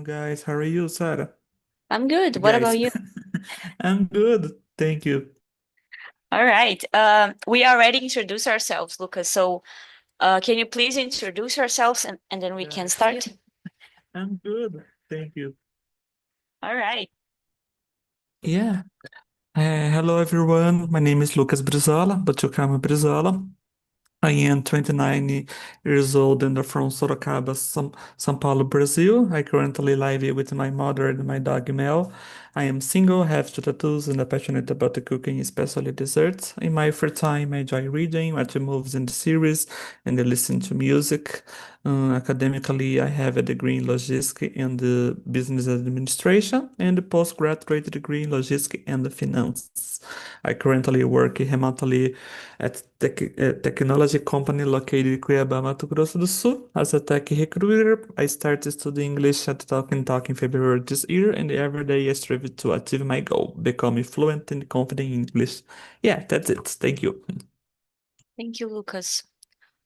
guys. How are you, Sarah? I'm good. What about Guys, you? I'm good. Thank you. All right. We already introduced ourselves, Lucas. So, can you please introduce yourselves and then we can Guys, start? I'm good. Thank you. All right. Yeah. Hello, everyone. My name is Lucas Brizola, but you call me Brizola. I am 29 years old and I'm from Sorocaba, São Paulo, Brazil. I currently live here with my mother and my dog Mel. I am single, have two tattoos, and I'm passionate about the cooking, especially desserts. In my free time, I enjoy reading, watching movies and series, and I listen to music. Academically, I have a degree in logistics and business administration and a postgraduate degree in logistics and finance. I currently work remotely at a technology company located in Cuiabá, Mato Grosso do Sul. As a tech recruiter, I started studying English at TALKNTALK in February this year, and every day I strive to achieve my goal, becoming fluent and confident in English. Yeah, that's it. Thank you. Thank you, Lucas.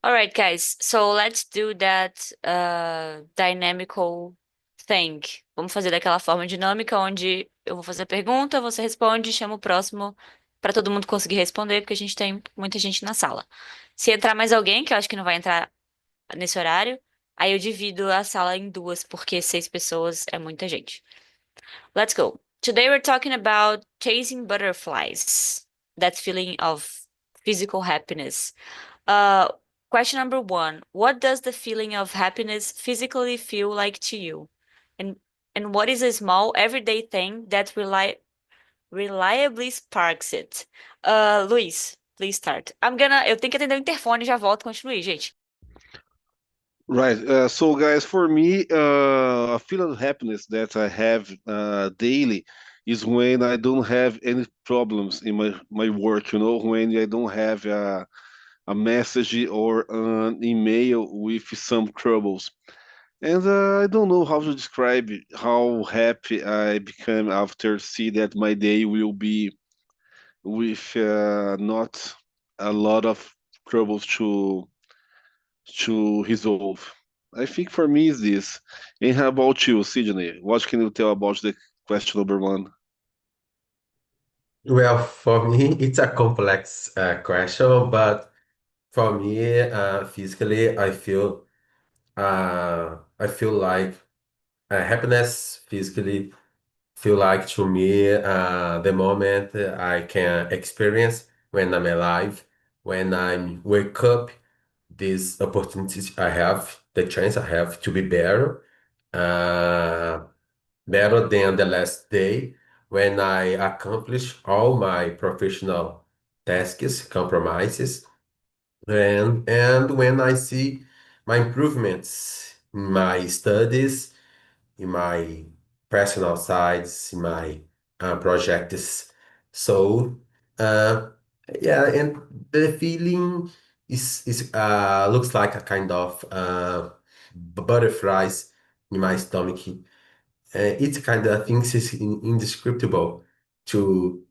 All right, guys. So let's do that dynamical thing. Vamos fazer daquela forma dinâmica onde eu vou fazer a pergunta, você responde, chama o próximo para todo mundo conseguir responder, porque a gente tem muita gente na sala. Se entrar mais alguém, que eu acho que não vai entrar nesse horário, aí eu divido a sala em duas, porque 6 pessoas é muita gente. Let's go. Today we're talking about chasing butterflies, that feeling of physical happiness. Uh, Question number one, what does the feeling of happiness physically feel like to you? And and what is a small everyday thing that reliably sparks it? Luiz, please start. Eu tenho que atender o interfone, já volto, continue, gente. Right. So, guys, for me, a feeling of happiness that I have daily is when I don't have any problems in my work, when I don't have a message or an email with some troubles. And I don't know how to describe how happy I become after see that my day will be with not a lot of troubles to resolve. I think for me is this. And how about you, Sydney? What can you tell about the question number one? Well, for me, it's a complex question, but for me, physically, I feel like happiness physically feel like to me the moment I can experience when I'm alive, when I wake up, these opportunities I have, the chance I have to be better, uh, better than the last day when I accomplish all my professional tasks, compromises, and when I see my improvements in my studies, in my personal sides, in my projects. So uh, yeah, and the feeling is looks like a kind of butterflies in my stomach. It's kind of things is indescribable to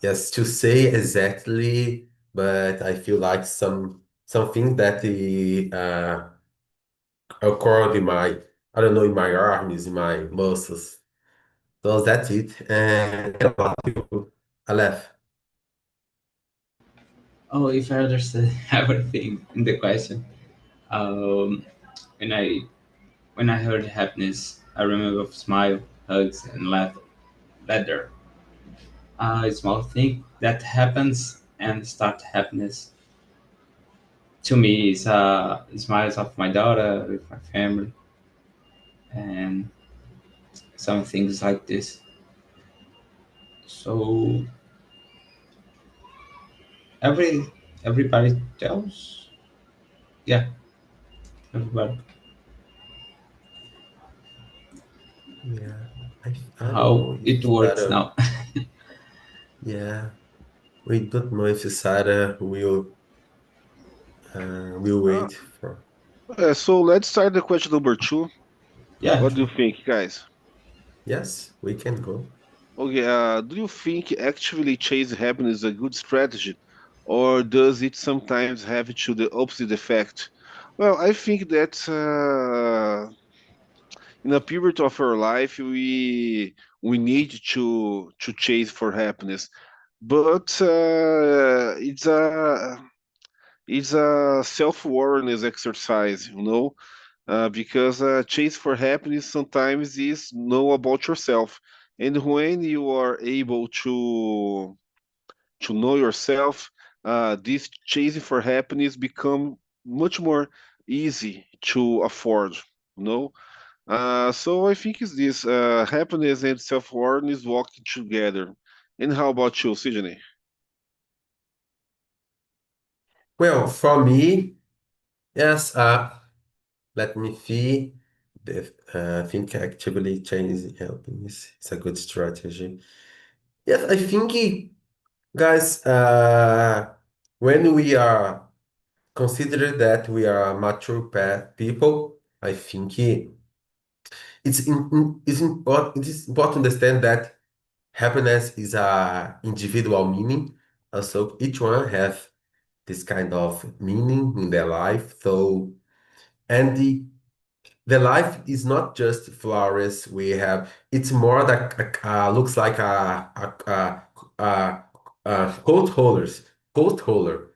yes to say exactly, but I feel like something that occurred in my I don't know in my arms, in my muscles. So that's it. And what about you, Aleph? Oh, if I understand everything in the question, um, when I when I heard happiness, I remember of smile, hugs, and laughter. A small thing that happens and start happiness to me is smiles of my daughter with my family and some things like this. So every everybody tells, yeah, everybody Yeah, I don't how know if it works Sarah. now. Yeah, we don't know if Sarah will Uh, wait for. so let's start the question number two. Yeah. What do you think, guys? Yes, we can go. Okay, do you think actively chasing happiness is a good strategy, or does it sometimes have to the opposite effect? Well, I think that in a period of our life, we need to chase for happiness, but it's a self-awareness exercise, because chase for happiness sometimes is know about yourself, and when you are able to know yourself, this chasing for happiness become much more easy to afford, you know. So I think it's this happiness and self-awareness walking together. And how about you, Sydney? Well, for me, yes, let me see. I think actively changing helping is a good strategy. Yes, I think, guys, when we are consider that we are mature people, I think it is important to understand that happiness is a individual meaning. So each one have this kind of meaning in their life. So and the life is not just flowers. We have it's more like looks like coat holder,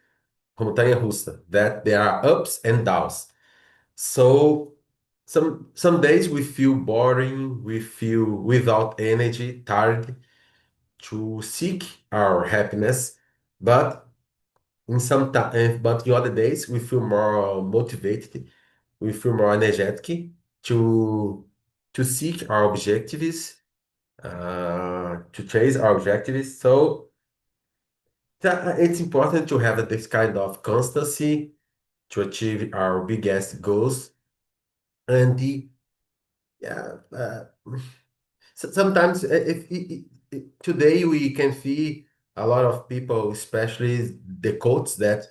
montanha russa, that there are ups and downs. So some days we feel boring, we feel without energy, tired to seek our happiness, but but in other days we feel more motivated, we feel more energetic to to seek our objectives, to chase our objectives. So it's important to have this kind of constancy to achieve our biggest goals. And yeah, sometimes today we can see a lot of people, especially the quotes that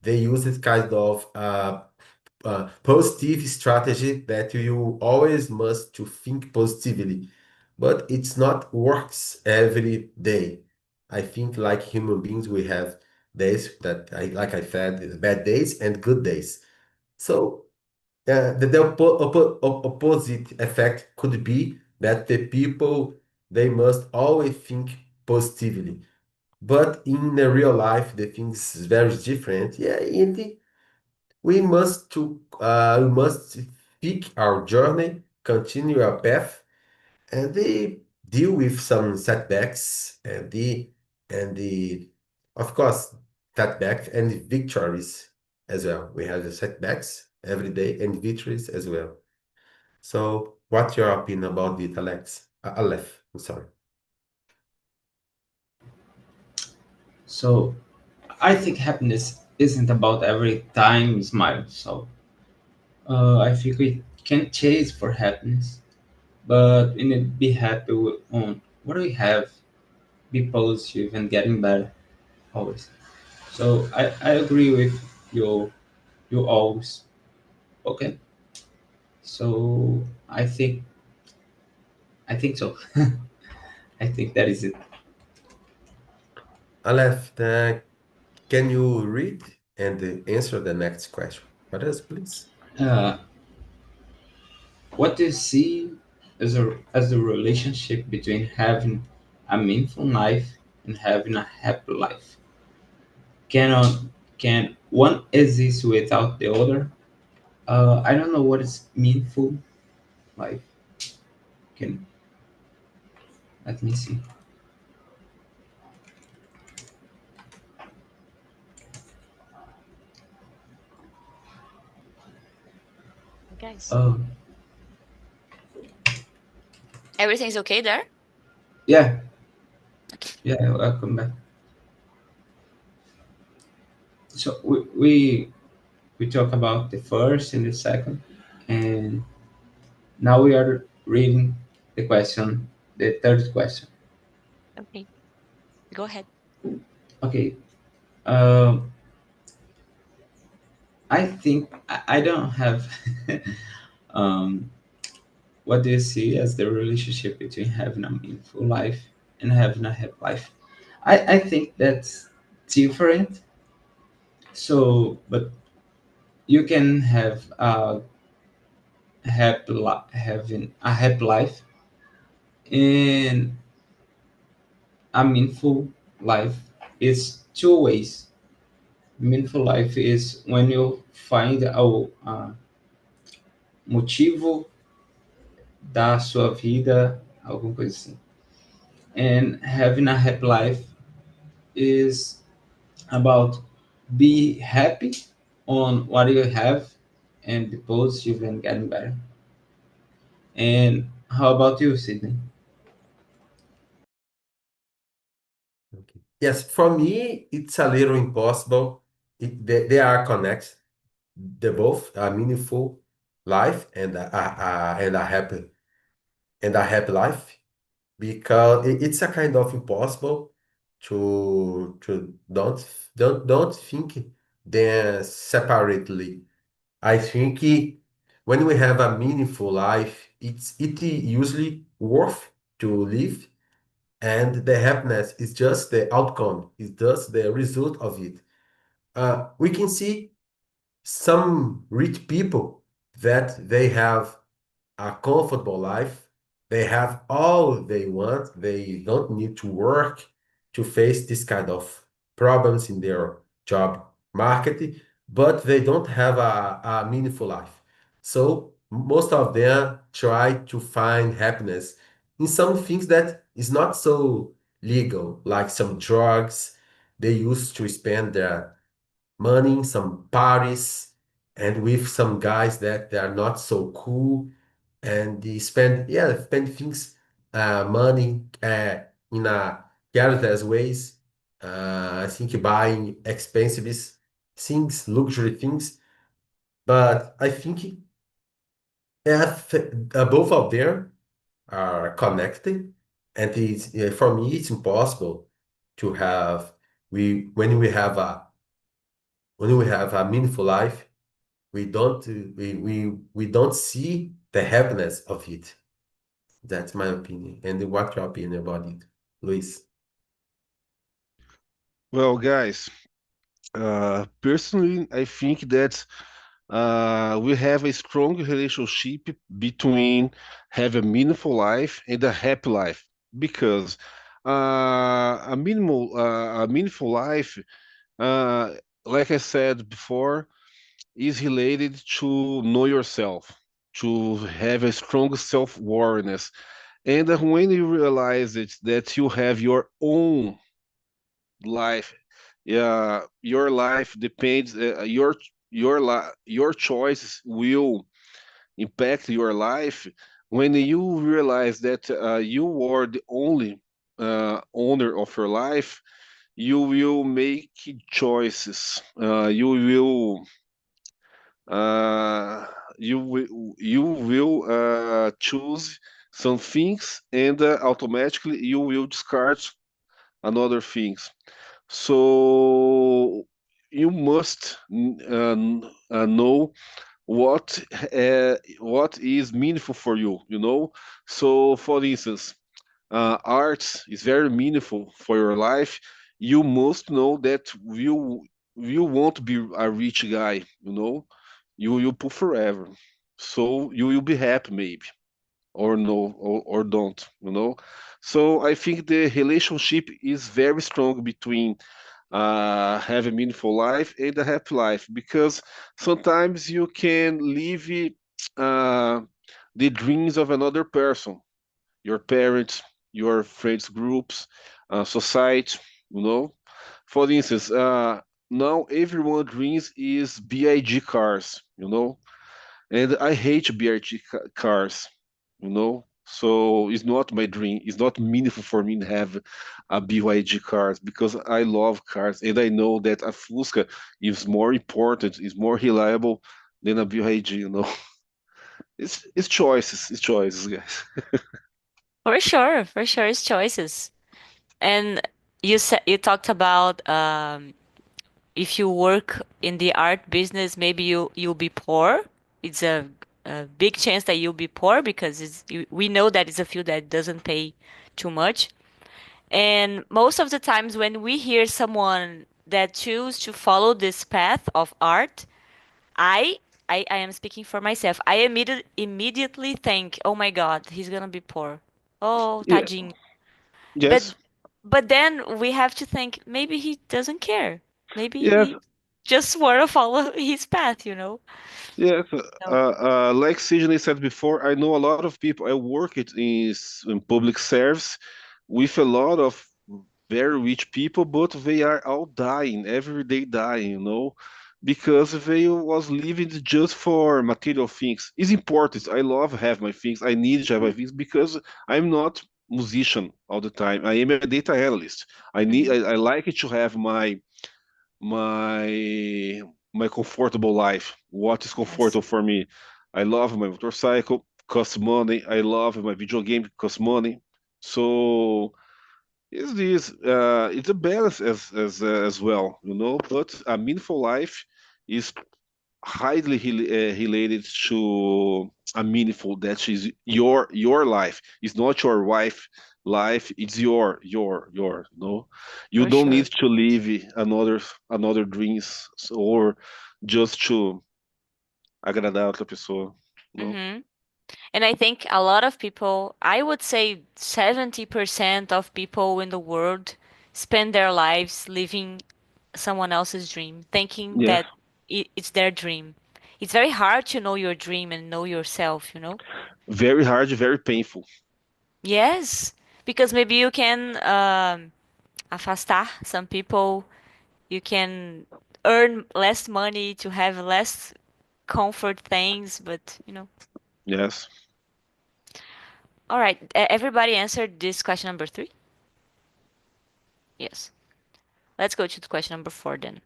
they use this kind of positive strategy that you always must to think positively, but it's not works every day. I think like human beings, we have days that like I said, bad days and good days. So the opposite effect could be that the people they must always think positively. But in the real life, the things is very different. Yeah, we must pick our journey, continue our path, and they deal with some setbacks and the of course setbacks and victories as well. We have the setbacks every day and victories as well. So, what's your opinion about it, Alex? Aleph, I'm sorry. So I think happiness isn't about every time you smile. So I think we can chase for happiness, but we need to be happy on what we have, be positive and getting better always. So I agree with you always. Okay. So I think so. I think that is it. Aleph, can you read and answer the next question for us, please? Uh, what do you see as the relationship between having a meaningful life and having a happy life? Can one exist without the other? I don't know what is meaningful life. Can let me see. Guys, Uh, everything's okay there? yeah, Okay. yeah. I'll come back. So we talk about the first and the second, and now we are reading the third question. Okay. Go ahead. Okay. Um, I think I don't have. um, what do you see as the relationship between having a meaningful life and having a happy life? I think that's different. So, but you can have having a happy life and a meaningful life is two ways. Meaningful life is when you find a motivo da sua vida, alguma coisa assim. And having a happy life is about be happy on what you have and be positive and getting better. And how about you, Sydney? Okay. Yes, for me, it's a little impossible. They are connected. They both a meaningful life and a happy life because it's a kind of impossible to don't think them separately. I think when we have a meaningful life, it usually worth to live, and the happiness is just the outcome, it's just the result of it. We can see some rich people that they have a comfortable life. They have all they want. They don't need to work to face this kind of problems in their job market, but they don't have a meaningful life. So most of them try to find happiness in some things that is not so legal, like some drugs. They used to spend their money, some parties, and with some guys that they are not so cool, and they spend things, money, in a careless ways. I think buying expensive things, luxury things, but I think both of them are connected, and for me it's impossible to have we when we have a meaningful life, we don't see the happiness of it. That's my opinion. And what's your opinion about it, Luis? Well, guys, personally, I think that we have a strong relationship between have a meaningful life and a happy life because a meaningful life, uh, like I said before, is related to know yourself, to have a strong self-awareness. And when you realize it, that you have your own life, yeah, your life depends, your choices will impact your life. When you realize that you are the only owner of your life, you will make choices. Uh, you will choose some things, and automatically you will discard another things. So you must know what is meaningful for you. You know. So, for instance, art is very meaningful for your life. You must know that you won't be a rich guy. You know, you will put forever. So you will be happy maybe or no or don't. You know. So I think the relationship is very strong between have a meaningful life and a happy life because sometimes you can live uh, the dreams of another person, your parents, your friends groups, society, you know. For instance, now everyone dreams is big cars, you know, and I hate big cars, you know. So it's not my dream. It's not meaningful for me to have a BYD cars because I love cars and I know that a Fusca is more important, is more reliable than a BYD. You know, it's choices, guys. For sure, it's choices. And you talked about if you work in the art business, maybe you'll be poor. It's a big chance that you'll be poor because we know that it's a field that doesn't pay too much. And most of the times when we hear someone that choose to follow this path of art, I I am speaking for myself. I immediately think, oh my God, he's gonna be poor. Oh, Yeah. tadinho. But Yes. but then we have to think maybe he doesn't care. Maybe Yes. he just wanna follow his path, you know? Yes. So, Like Sidney said before, I know a lot of people. I work it in public service with a lot of very rich people, but they are all dying, every day dying, because they was living just for material things. It's important. I love have my things. I need to have my things because I'm not musician all the time. I am a data analyst. mhm. I like it to have my my comfortable life. What is Yes, comfortable for me? I love my motorcycle, costs money. I love my video game, costs money. So is this it's a balance as well, but a meaningful life is highly related to a meaningful that is your life. It's not your wife life, it's your you for don't need sure. to live another dreams or just to agradar outra pessoa, Hmm. And I think a lot of people, I would say 70% of people in the world spend their lives living someone else's dream, thinking yeah, that it's their dream. It's very hard to know your dream and know yourself, you know? very hard, very painful. Yes, because maybe you can afastar some people, you can earn less money to have less comfort things, but you know. Yes. All right, everybody answered this question number three? Yes. Let's go to question number four then.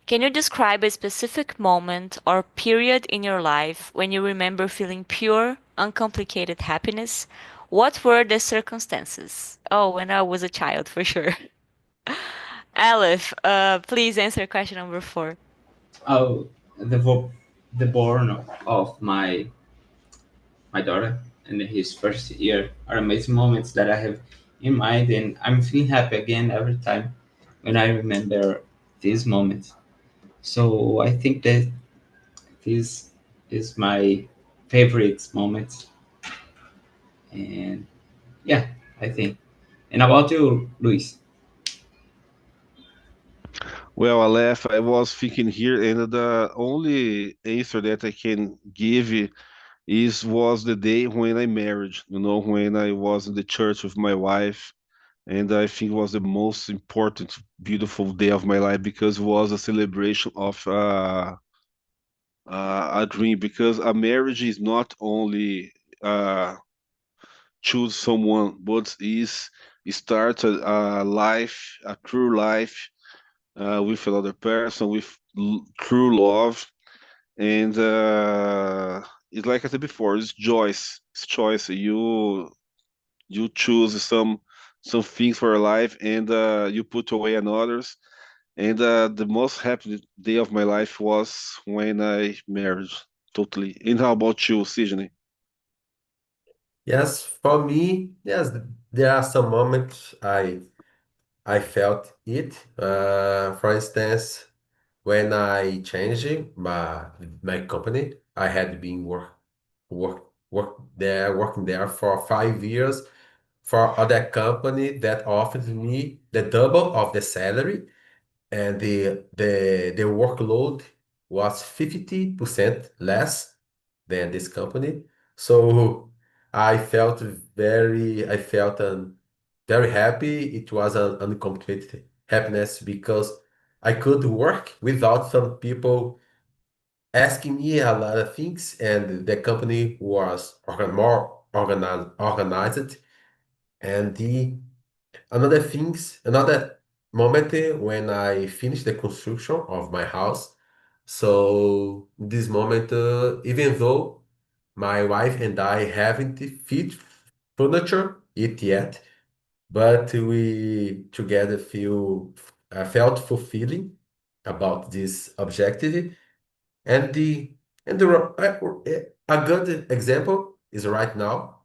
Can you describe a specific moment or period in your life when you remember feeling pure, uncomplicated happiness? What were the circumstances? Oh, when I was a child, for sure. Aleph, please answer question number four. Oh, the born of my daughter in his first year are amazing moments that I have in mind, and I'm feeling happy again every time when I remember these moments. So I think that this is my favorite moment, and yeah, I think. And about you, Luis? Well, Aleph, I was thinking here, and the only answer that I can give is was the day when I married, when I was in the church with my wife, and I think it was the most important, beautiful day of my life because it was a celebration of a dream. Because a marriage is not only choose someone, but is start a life, a true life with another person, with true love, and it's like I said before, it's choice. It's choice. You choose some things for your life, and you put away others. And the most happy day of my life was when I married. Totally. And how about you, Sidney? Yes, for me, yes, there are some moments I felt it. For instance, when I changed my company, I had been working there for 5 years for other company that offered me the double of the salary, and the workload was 50% less than this company. So I felt very happy. It was an incomplete happiness because I could work without some people asking me a lot of things, and the company was more organized. And another moment when I finished the construction of my house. So this moment, even though my wife and I haven't fit furniture it yet, but we together felt fulfilling about this objective. And the a good example is right now.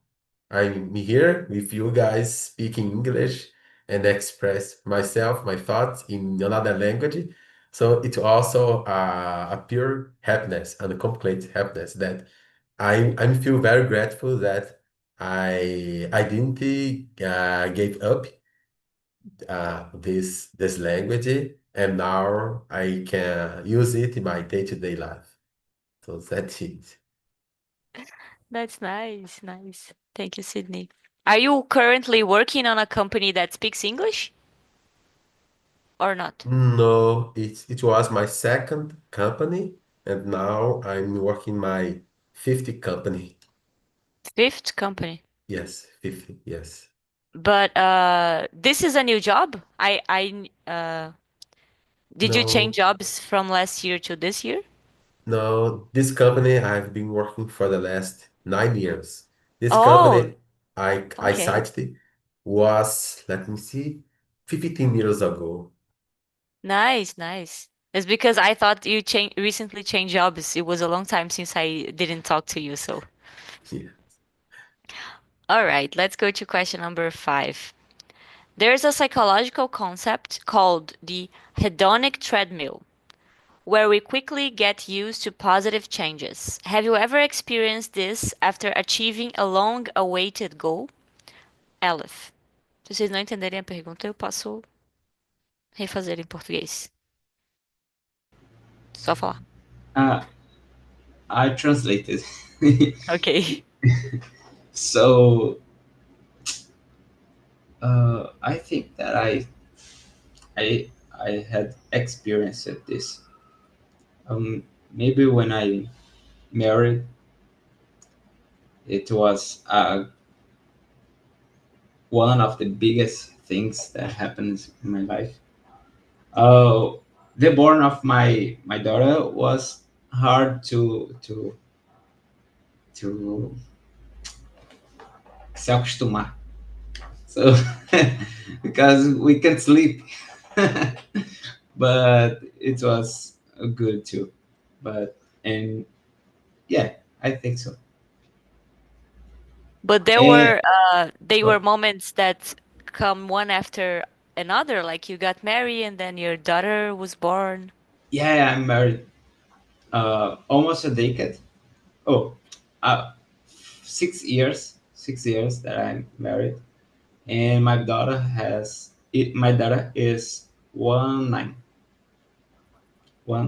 I'm here with you guys speaking English and express myself, my thoughts in another language. So it's also a pure happiness and a complete happiness that I feel very grateful that I didn't give up this language, and now I can use it in my day-to-day life. So that's it. That's nice, nice. Thank you, Sydney. Are you currently working on a company that speaks English or not? No, it was my second company, and now I'm working my 50th company. Fifth company. Yes, 50, yes. But this is a new job? Did you change No, jobs from last year to this year? no, this company I've been working for the last 9 years. This Oh, company I okay. cited was, let me see, 15 years ago. Nice, nice. It's because I thought you recently changed jobs. It was a long time since I didn't talk to you, so. Yeah. All right, let's go to question number 5. There's a psychological concept called the hedonic treadmill, where we quickly get used to positive changes. Have you ever experienced this after achieving a long-awaited goal? Aleph. Se vocês não entenderem a pergunta, eu posso refazer em português. Só falar. Uh, I translated. Ok. So I think that I I had experienced this. Maybe when I married, it was one of the biggest things that happens in my life. Uh, the born of my daughter was hard to se acostumar. So because we can't sleep, but it was good too. But and yeah, I think so. But there And were they were but moments that come one after another, like you got married and then your daughter was born. yeah, I'm married almost a decade. Oh, 6 years. 6 years that I'm married, and my daughter has it. My daughter is 1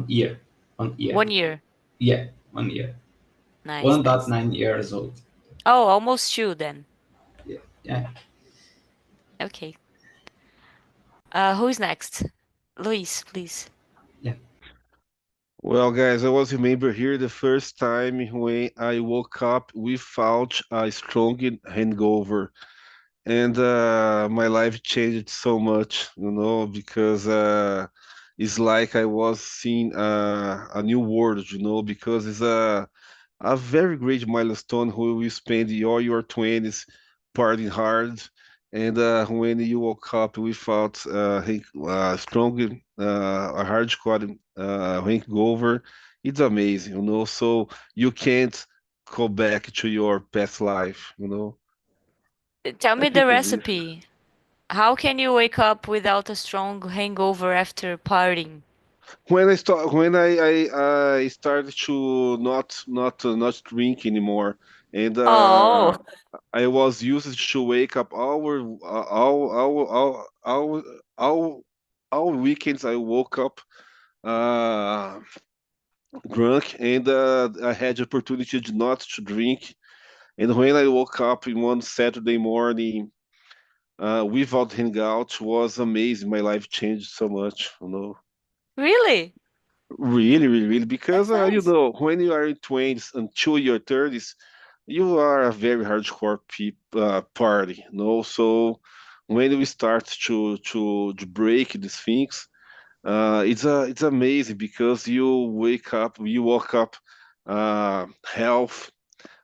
year, 1 year. 1 year. Yeah, 1 year. Nice, One dot nice. 9 years old. Oh, almost two then. Yeah, yeah, Okay. Who's next? Luis, please. yeah. Well, guys, I was remember here the first time when I woke up without a strong hangover, and my life changed so much, because it's like I was seeing a new world, because it's a very great milestone who will spend all your 20s partying hard. And when you woke up without strong, a hardcore hangover, it's amazing, So you can't go back to your past life. Tell I me the think it's this. recipe. How can you wake up without a strong hangover after partying? When I started to not drink anymore, and Oh, I was used to wake up all weekends. I woke up uh, drunk, and I had the opportunity to not to drink. And when I woke up in one Saturday morning without hangout, was amazing. My life changed so much. really? Really, really, really. Because That's nice. when you are in 20s until your 30s, you are a very hardcore party. So when we start to break these things, it's amazing because you woke up health,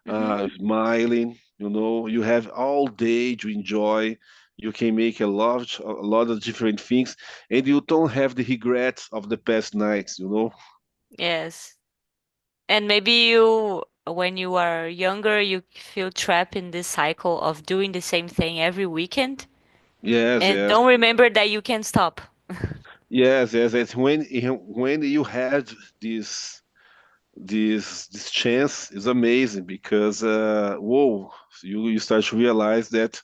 Mm-hmm. smiling. You have all day to enjoy. You can make a lot of different things, and you don't have the regrets of the past nights. Yes. And maybe when you are younger, you feel trapped in this cycle of doing the same thing every weekend Yes, and yes. don't remember that you can stop. Yes, yes. It's when you had this this chance is amazing because whoa, you start to realize that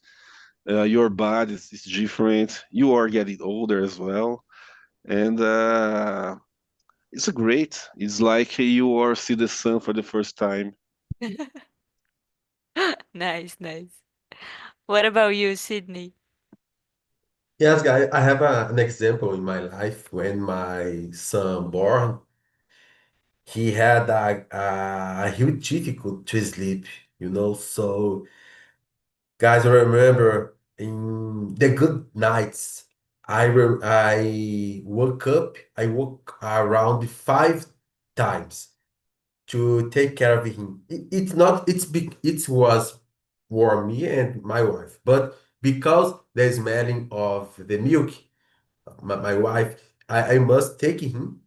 your body is different. You are getting older as well, and it's a great. It's like you are see the sun for the first time. Nice, nice. What about you, Sydney? Yes, guy, I have an example in my life when my son born. He had a huge difficult to sleep, you know. So, guys, I remember in the good nights, I woke up. I woke around 5 times to take care of him. It's not. It's big. It was for me and my wife, but because the smelling of the milk, my wife, I must take him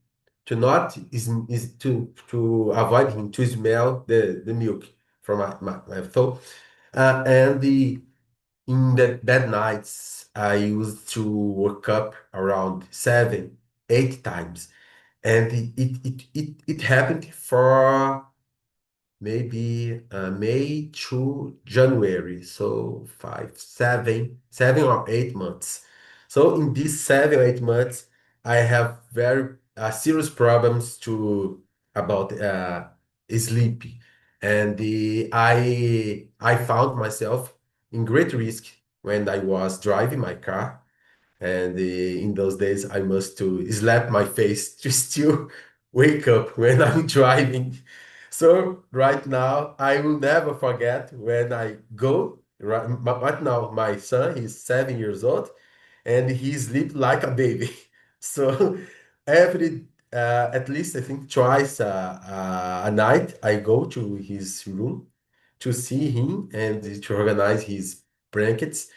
to not is to avoid him to smell the milk from my so and the in the bad nights I used to wake up around 7 8 times, and it happened for maybe May to January, so 7 or 8 months. So in these 7 or 8 months, I have very serious problems to about sleep, and I found myself in great risk when I was driving my car, and in those days, I must to slap my face to still wake up when I'm driving. So right now, I will never forget when I go. Right now, my son, he's 7 years old, and he sleep like a baby. So every, at least I think twice a night, I go to his room to see him and to organize his blankets.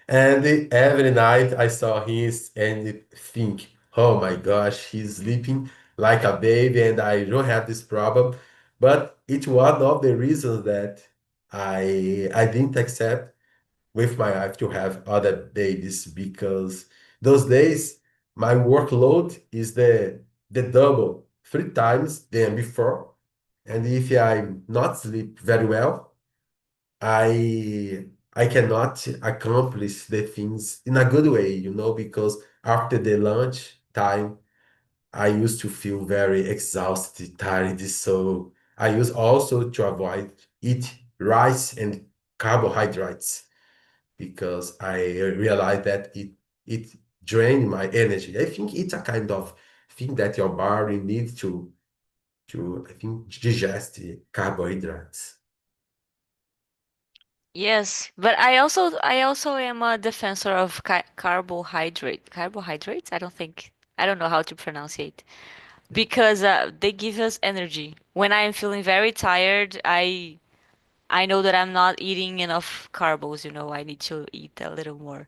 And every night I saw his and think, oh my gosh, he's sleeping like a baby, and I don't have this problem. But it's one of the reasons that I didn't accept with my wife to have other babies, because those days my workload is the double, 3 times than before. And if I'm not sleep very well, I cannot accomplish the things in a good way, because after the lunch time, I used to feel very exhausted, tired. So I use also to avoid eat rice and carbohydrates, because I realized that it drained my energy. I think it's a kind of thing that your body needs to I think digest carbohydrates. Yes, but I also am a defensor of carbohydrates. I don't know how to pronounce it because they give us energy. When I am feeling very tired, I know that I'm not eating enough carbs, I need to eat a little more.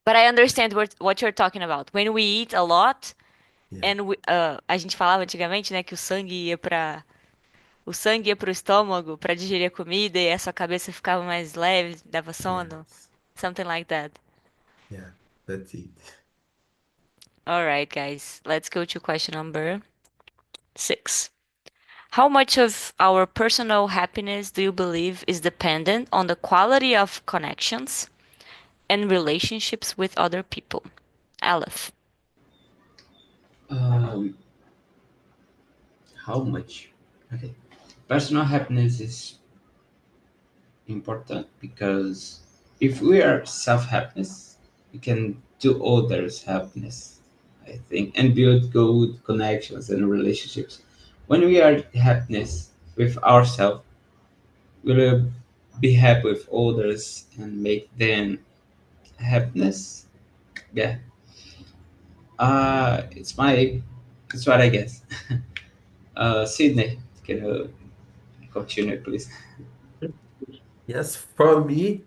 But I understand what you're talking about. When we eat a lot Yeah. and a gente falava antigamente, né, que o sangue ia pro estômago para digerir a comida e a sua cabeça ficava mais leve, dava sono. Yes. Something like that. Yeah, that's it. All right, guys. Let's go to question number 6. How much of our personal happiness do you believe is dependent on the quality of connections and relationships with other people? Aleph. Um, how much? Okay. Personal happiness is important because if we are self happiness, we can do others happiness, I think, and build good connections and relationships. When we are happiness with ourselves, we'll be happy with others and make them happiness. Yeah. It's what I guess. Sydney, can you continue, please? Yes, for me,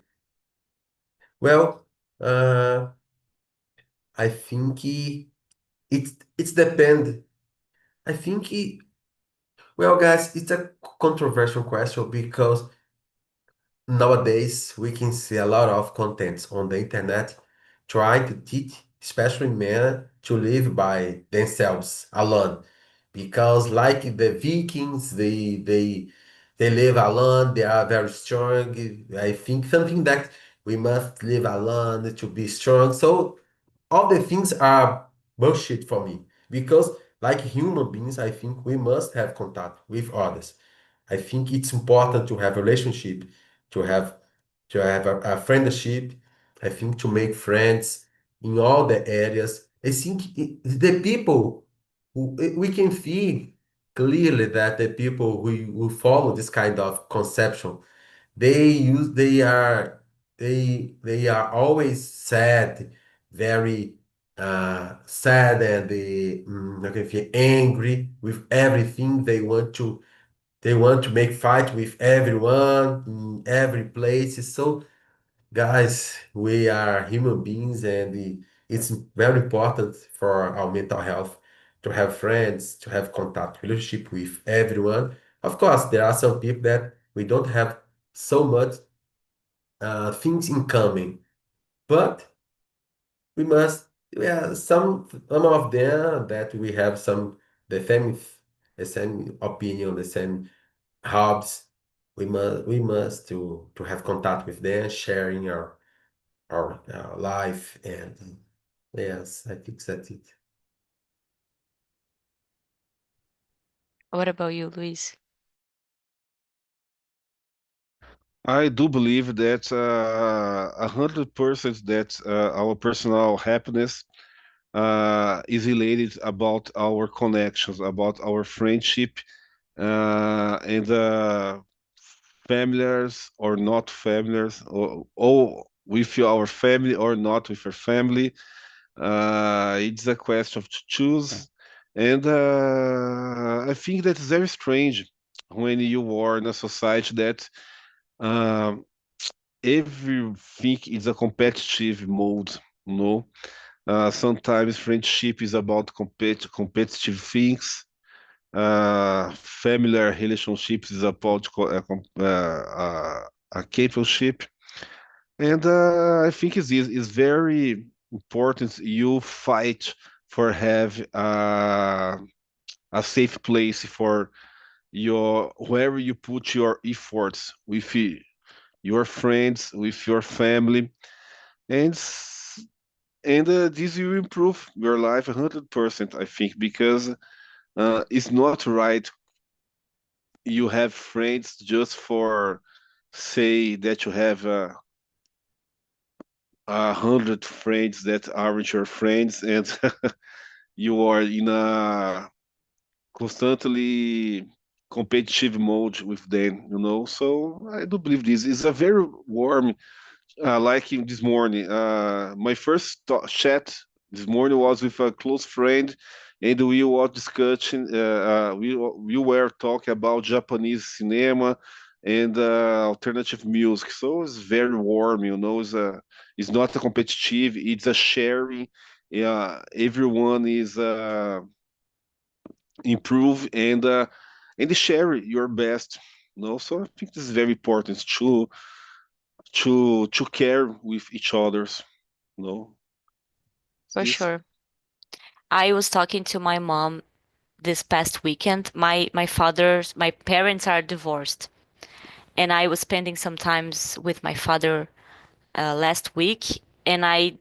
well, I think it's depend. I think well, guys, it's a controversial question because nowadays we can see a lot of contents on the internet trying to teach especially men, to live by themselves alone. Because like the Vikings, they live alone, they are very strong. I think something that we must live alone to be strong. So all the things are bullshit for me because like human beings I think we must have contact with others. I think it's important to have a relationship, to have a friendship. I think to make friends in all the areas. I think the people we can see clearly that the people who follow this kind of conception, they are always sad, very sad, and I can feel angry with everything. They want to make fight with everyone in every place. So guys, we are human beings, and it's very important for our mental health to have friends, to have contact, relationship with everyone. Of course, there are some people that we don't have so much things in common. But we must, yeah, some of them that we have the same opinion, the same hobbies. We must to have contact with them, sharing our life, and yes, I think that's it. What about you, Luis? I do believe that 100% that our personal happiness is related about our connections, about our friendship, and familiars or not familiars, or with our family or not with your family. It's a question of to choose, and I think that's very strange when you are in a society that um, everything is a competitive mode. You know, sometimes friendship is about competitive things. Familiar relationships is about a captainship, and I think it's very important you fight for have a safe place for your wherever you put your efforts with your friends, with your family, and this will improve your life 100%. I think because it's not right you have friends just for say that you have 100 friends that aren't your friends, and you are in a constantly competitive mode with them, you know. So I do believe this is a very warm, like in this morning. My first chat this morning was with a close friend, and we were discussing. We were talking about Japanese cinema and alternative music. So it's very warm, you know. It's not a competitive. It's a sharing. Yeah, everyone is improve and share your best. You know, so I think this is very important to care with each other's. You know, For this. sure. I was talking to my mom this past weekend. My parents are divorced, and I was spending some times with my father last week, and I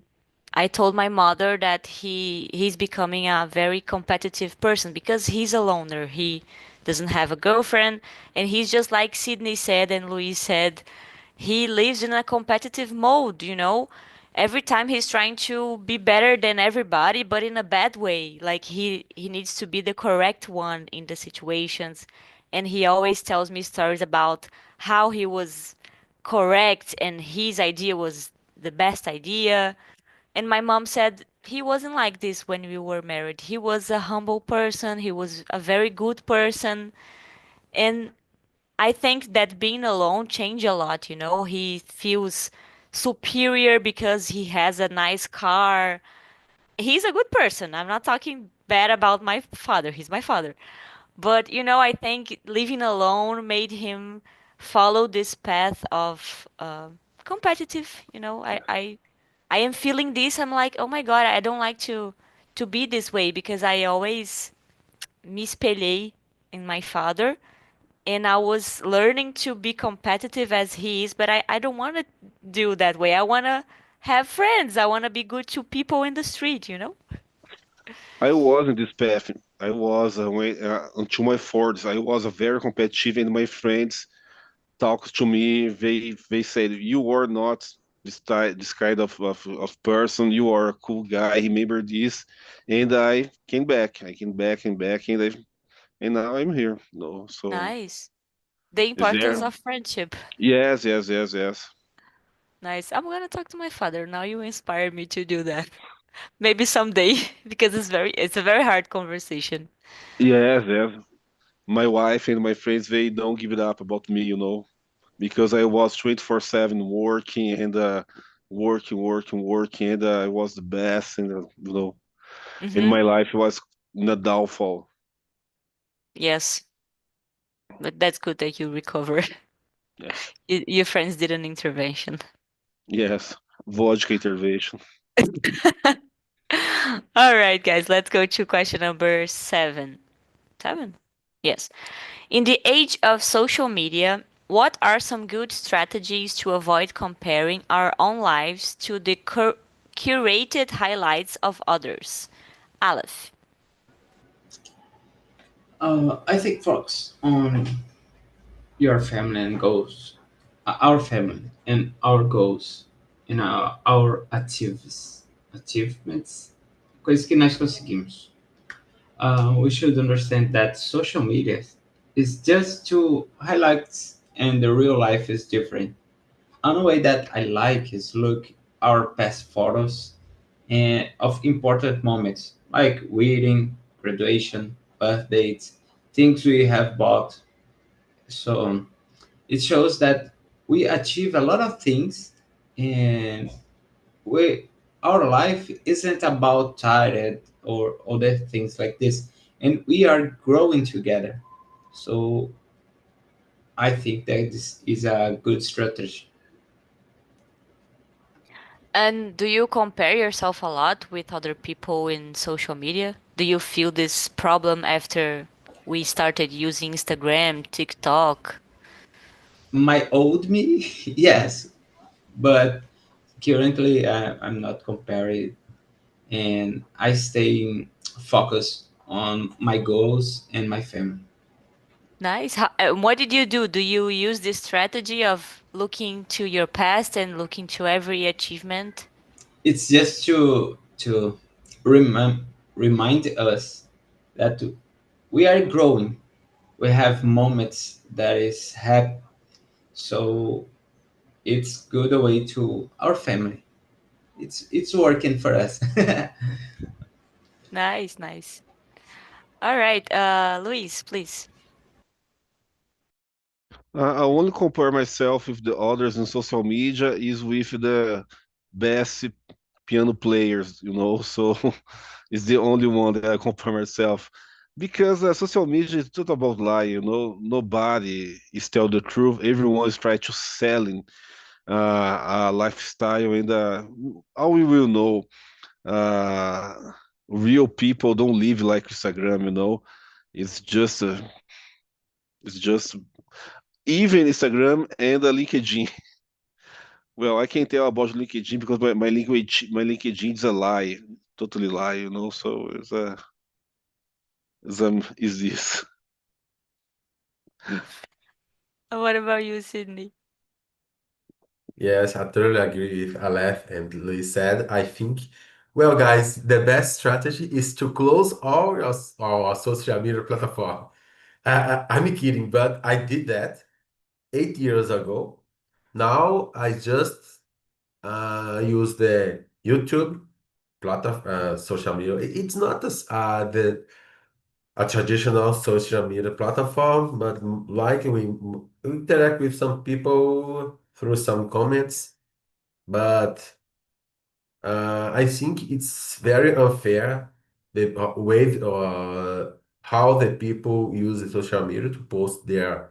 told my mother that he's becoming a very competitive person because he's a loner. He doesn't have a girlfriend, and he's just like Sydney said and Louise said, he lives in a competitive mode, you know. Every time he's trying to be better than everybody, but in a bad way. Like he needs to be the correct one in the situations. And he always tells me stories about how he was correct and his idea was the best idea. And my mom said he wasn't like this when we were married. He was a humble person, he was a very good person. And I think that being alone changed a lot, you know. He feels superior because he has a nice car. He's a good person. I'm not talking bad about my father. He's my father. But, you know, I think living alone made him follow this path of competitive, you know. I I am feeling this. I'm like, oh my God, I don't like to be this way because I always me espelhei in my father and I was learning to be competitive as he is, but I don't want to do that way. I want to have friends. I want to be good to people in the street, you know? I was in this path. I was until my 40s. I was a very competitive, and my friends talked to me. They said you are not this kind of person. You are a cool guy. Remember this, and I came back. I came back and back, and now I'm here. No, so Nice. The is importance there? of friendship. Yes, yes, yes, yes, Nice. I'm gonna talk to my father. Now you inspired me to do that. Maybe someday, because it's a very hard conversation. yes, yes. My wife and my friends, they don't give it up about me, because I was 24/7 working and working, and I was the best, and in Mm-hmm. my life it was in a downfall. Yes, but that's good that you recovered. Yes, Your friends did an intervention. yes, vodka intervention. All right, guys, let's go to question number seven. Seven? Yes. In the age of social media, what are some good strategies to avoid comparing our own lives to the curated highlights of others? Aleph. I think focus on your family and goals, our family and our goals, and our achievements, coisas que nós conseguimos. We should understand that social media is just to highlights and the real life is different. Another way that I like is look our past photos and of important moments like wedding, graduation, birthdays, things we have bought. So it shows that we achieve a lot of things and we our life isn't about tired or other things like this, and we are growing together. So I think that this is a good strategy. And do you compare yourself a lot with other people in social media? Do you feel this problem after we started using Instagram, TikTok? My old me, yes, but currently I'm not comparing, and I stay focused on my goals and my family. Nice. What did you do? Do you use this strategy of looking to your past and looking to every achievement? It's just to remind us that we are growing. We have moments that is happy, so it's good way to our family. It's working for us. Nice, nice. All right, Luis, please. I only compare myself with the others in social media is with the best piano players, so it's the only one that I compare myself. Because social media is not about lying, nobody is tell the truth. Everyone is trying to selling a lifestyle, and how we will know uh, real people don't live like Instagram, it's just it's just even Instagram and LinkedIn. Well, I can tell about LinkedIn because my LinkedIn is a lie, totally lie, So is this? What about you, Sydney? Yes, I totally agree with Aleph and Luis said. I think, well, guys, the best strategy is to close all our social media platform. I'm kidding, but I did that 8 years ago. Now I just use the YouTube platform, social media. It's not a traditional social media platform, but like we interact with some people through some comments. But I think it's very unfair the way how the people use the social media to post their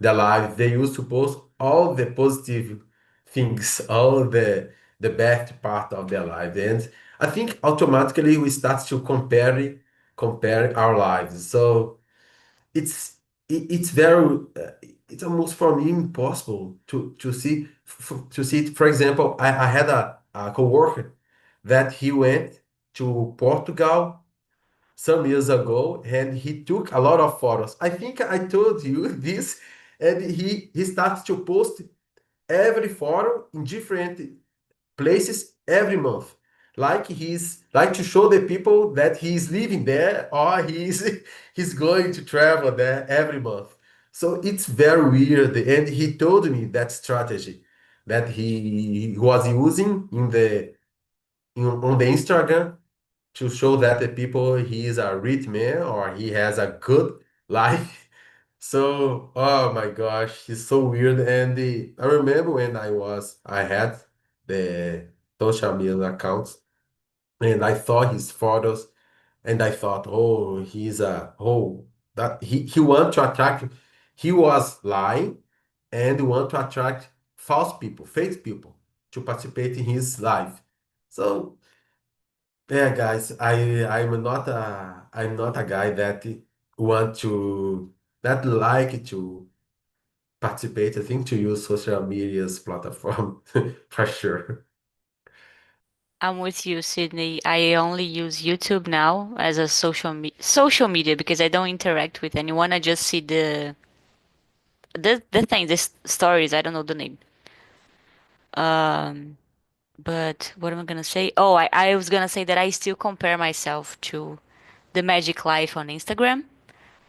lives. They used to post all the positive things, all the the best part of their life. And I think automatically we start to compare our lives. So it's it's very it's almost for me impossible to see to see it. For example, I had a coworker that he went to Portugal some years ago and he took a lot of photos. I think I told you this, and he starts to post every photo in different places every month. Like he's like to show the people that he's living there or he's he's going to travel there every month. So it's very weird. And he told me that strategy that he was using on the Instagram to show that the people he is a rich man or he has a good life. So, oh my gosh, he's so weird. And I remember when I had the social media accounts and I saw his photos and I thought, oh, that he want to attract, he was lying and want to attract false people, fake people to participate in his life. So yeah, guys, I'm not a guy that want to that like to participate. I think to use social media's platform for sure. I'm with you, Sydney. I only use YouTube now as a social media because I don't interact with anyone. I just see the thing, stories. I don't know the name. Um, but what am I gonna say? Oh, I was gonna say that I still compare myself to the magic life on Instagram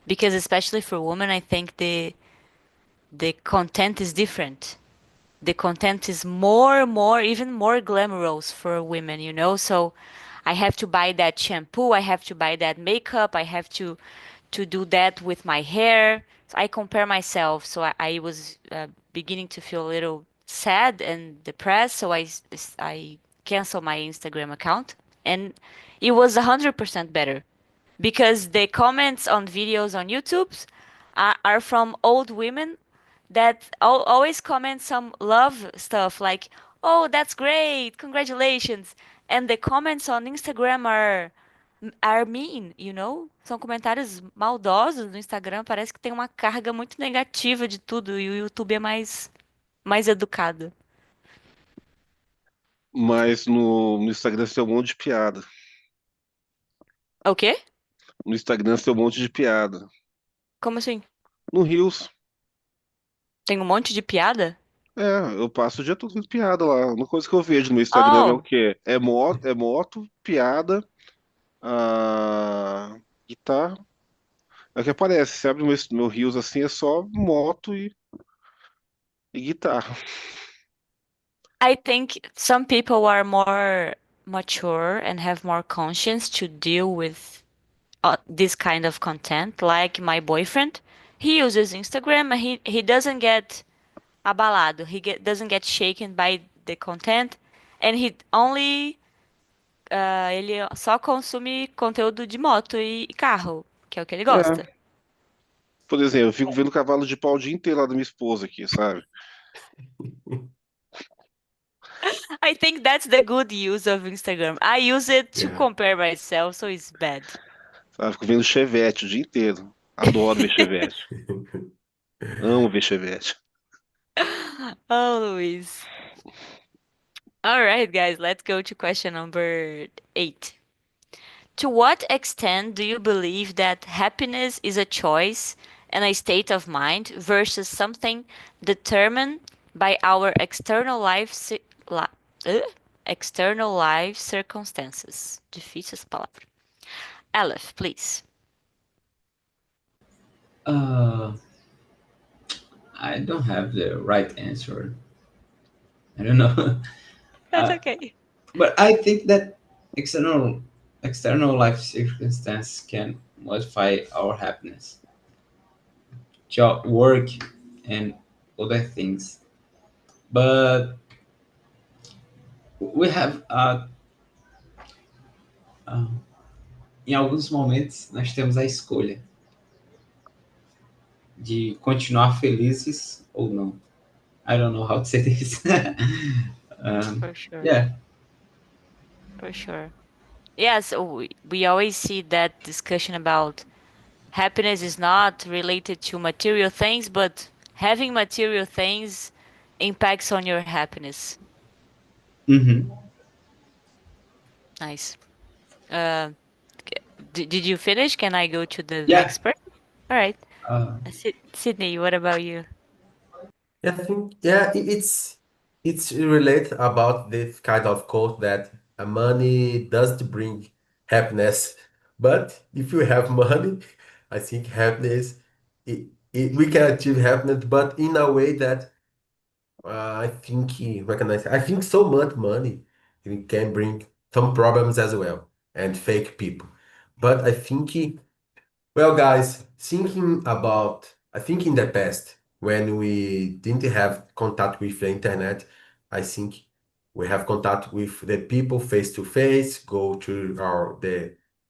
because especially for women, I think the content is different. The content is even more glamorous for women, you know? So I have to buy that shampoo, I have to buy that makeup, I have to do that with my hair. So I compare myself. So I was beginning to feel a little sad and depressed. So I canceled my Instagram account, and it was 100% better because the comments on videos on YouTube are from old women that always comment some love stuff like, "Oh, that's great, congratulations," and the comments on Instagram are mean, you know? São comentários maldosos no Instagram. Parece que tem uma carga muito negativa de tudo e o YouTube é mais educado. Mas no Instagram tem um monte de piada. O quê? No Instagram tem um monte de piada. Como assim? No Reels, Tem um monte de piada? eu passo o dia todo vendo piada lá. Uma coisa que eu vejo no meu Instagram é o Oh, quê? É moto, piada, guitarra. É o que aparece. Você abre meu Reels assim, é só moto e guitarra. I think some people are more mature and have more conscience to deal with this kind of content. Like my boyfriend, he uses Instagram and he doesn't get abalado. Doesn't get shaken by the content, and ele só consome conteúdo de moto e carro, que é o que ele É. gosta. Por exemplo, eu fico vendo cavalo de pau o dia inteiro lá da minha esposa aqui, sabe? I think that's the good use of Instagram. I use it to Yeah. compare myself, so it's bad. Sabe? Fico vendo Chevette o dia inteiro. Adoro ver Chevette. Amo ver Chevette. Oh, Luis. All right, guys, let's go to question number 8. To what extent do you believe that happiness is a choice and a state of mind versus something determined by our external life circumstances? Difícil essa palavra. Aleph, please. Uh, I don't have the right answer. I don't know. That's Uh, okay. but I think that external life circumstance can modify our happiness, job, work, and other things. But we have uh, em alguns momentos nós temos a escolha de continuar felizes ou não. I don't know how to say this. For sure. Yeah. For sure. Yes, we always see that discussion about happiness is not related to material things, but having material things impacts on your happiness. Mm-hmm. Nice. Uh, did you finish? Can I go to the Yeah. next person? All right. Uh, Sydney, what about you? I think yeah, it's related about this kind of quote that money doesn't bring happiness, but if you have money, I think happiness we can achieve happiness, but in a way that I think recognize. I think so much money it can bring some problems as well and fake people, but I think. Well, guys, I think in the past, when we didn't have contact with the internet, I think we have contact with the people face to face, go to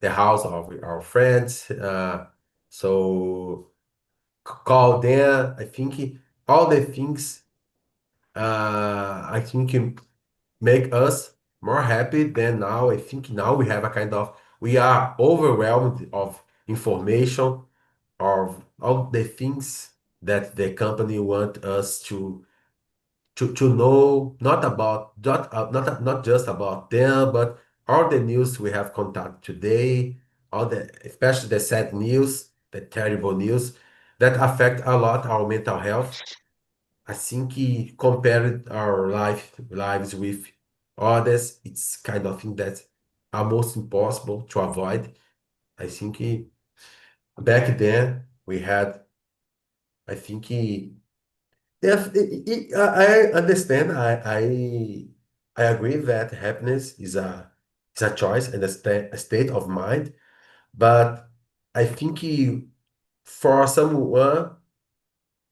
the house of our friends, so call them. I think all the things, I think make us more happy than now. I think now we have a kind of we are overwhelmed of information of all the things that the company want us to know, not about not just about them, but all the news we have contact today, all the especially the sad news, the terrible news that affect a lot our mental health. I think he compared our lives with others. It's kind of thing that almost impossible to avoid. I think back then we had I think yes, I understand. I agree that happiness is a choice and a state of mind. But I think for someone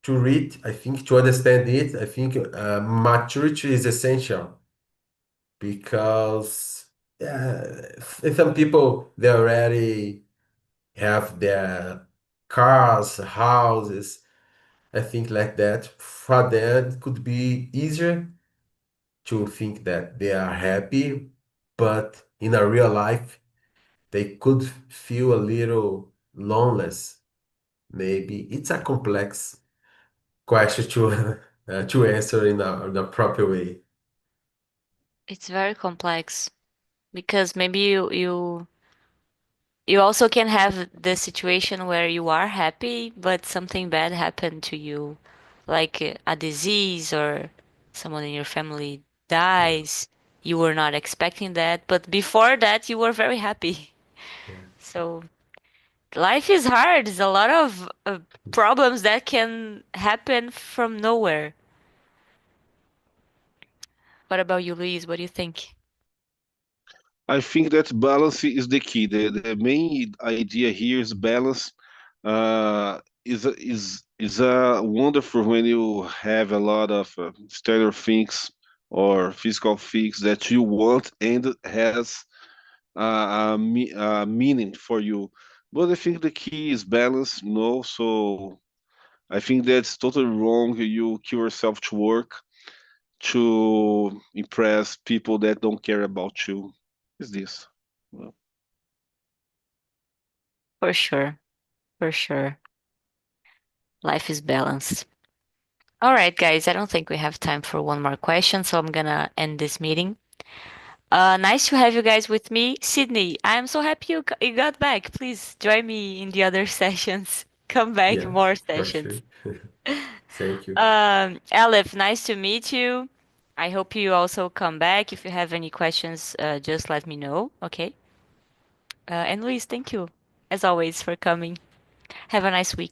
to read, I think to understand it, I think maturity is essential because some people they already have their cars, houses I think like that for them it could be easier to think that they are happy, but in a real life they could feel a little loneless. Maybe it's a complex question to to answer in a proper way. It's very complex because maybe you also can have the situation where you are happy, but something bad happened to you, like a disease or someone in your family Yeah, dies. You were not expecting that, but before that, you were very happy. yeah. So life is hard. There's a lot of problems that can happen from nowhere. What about you, Luis? What do you think? I think that balance is the key. The main idea here is balance. Is wonderful when you have a lot of external things or physical things that you want and has a meaning for you. But I think the key is balance. No, so I think that's totally wrong. You kill yourself to work to impress people that don't care about you. Is this? Well, For sure. For sure. Life is balanced. All right, guys, I don't think we have time for one more question, so I'm gonna end this meeting. Nice to have you guys with me. Sydney, I'm so happy you got back. Please join me in the other sessions. Come back, Yeah, more for sure. sessions. Thank you. Aleph, nice to meet you. I hope you also come back. If you have any questions, just let me know, okay? And Luis, thank you, as always, for coming. Have a nice week.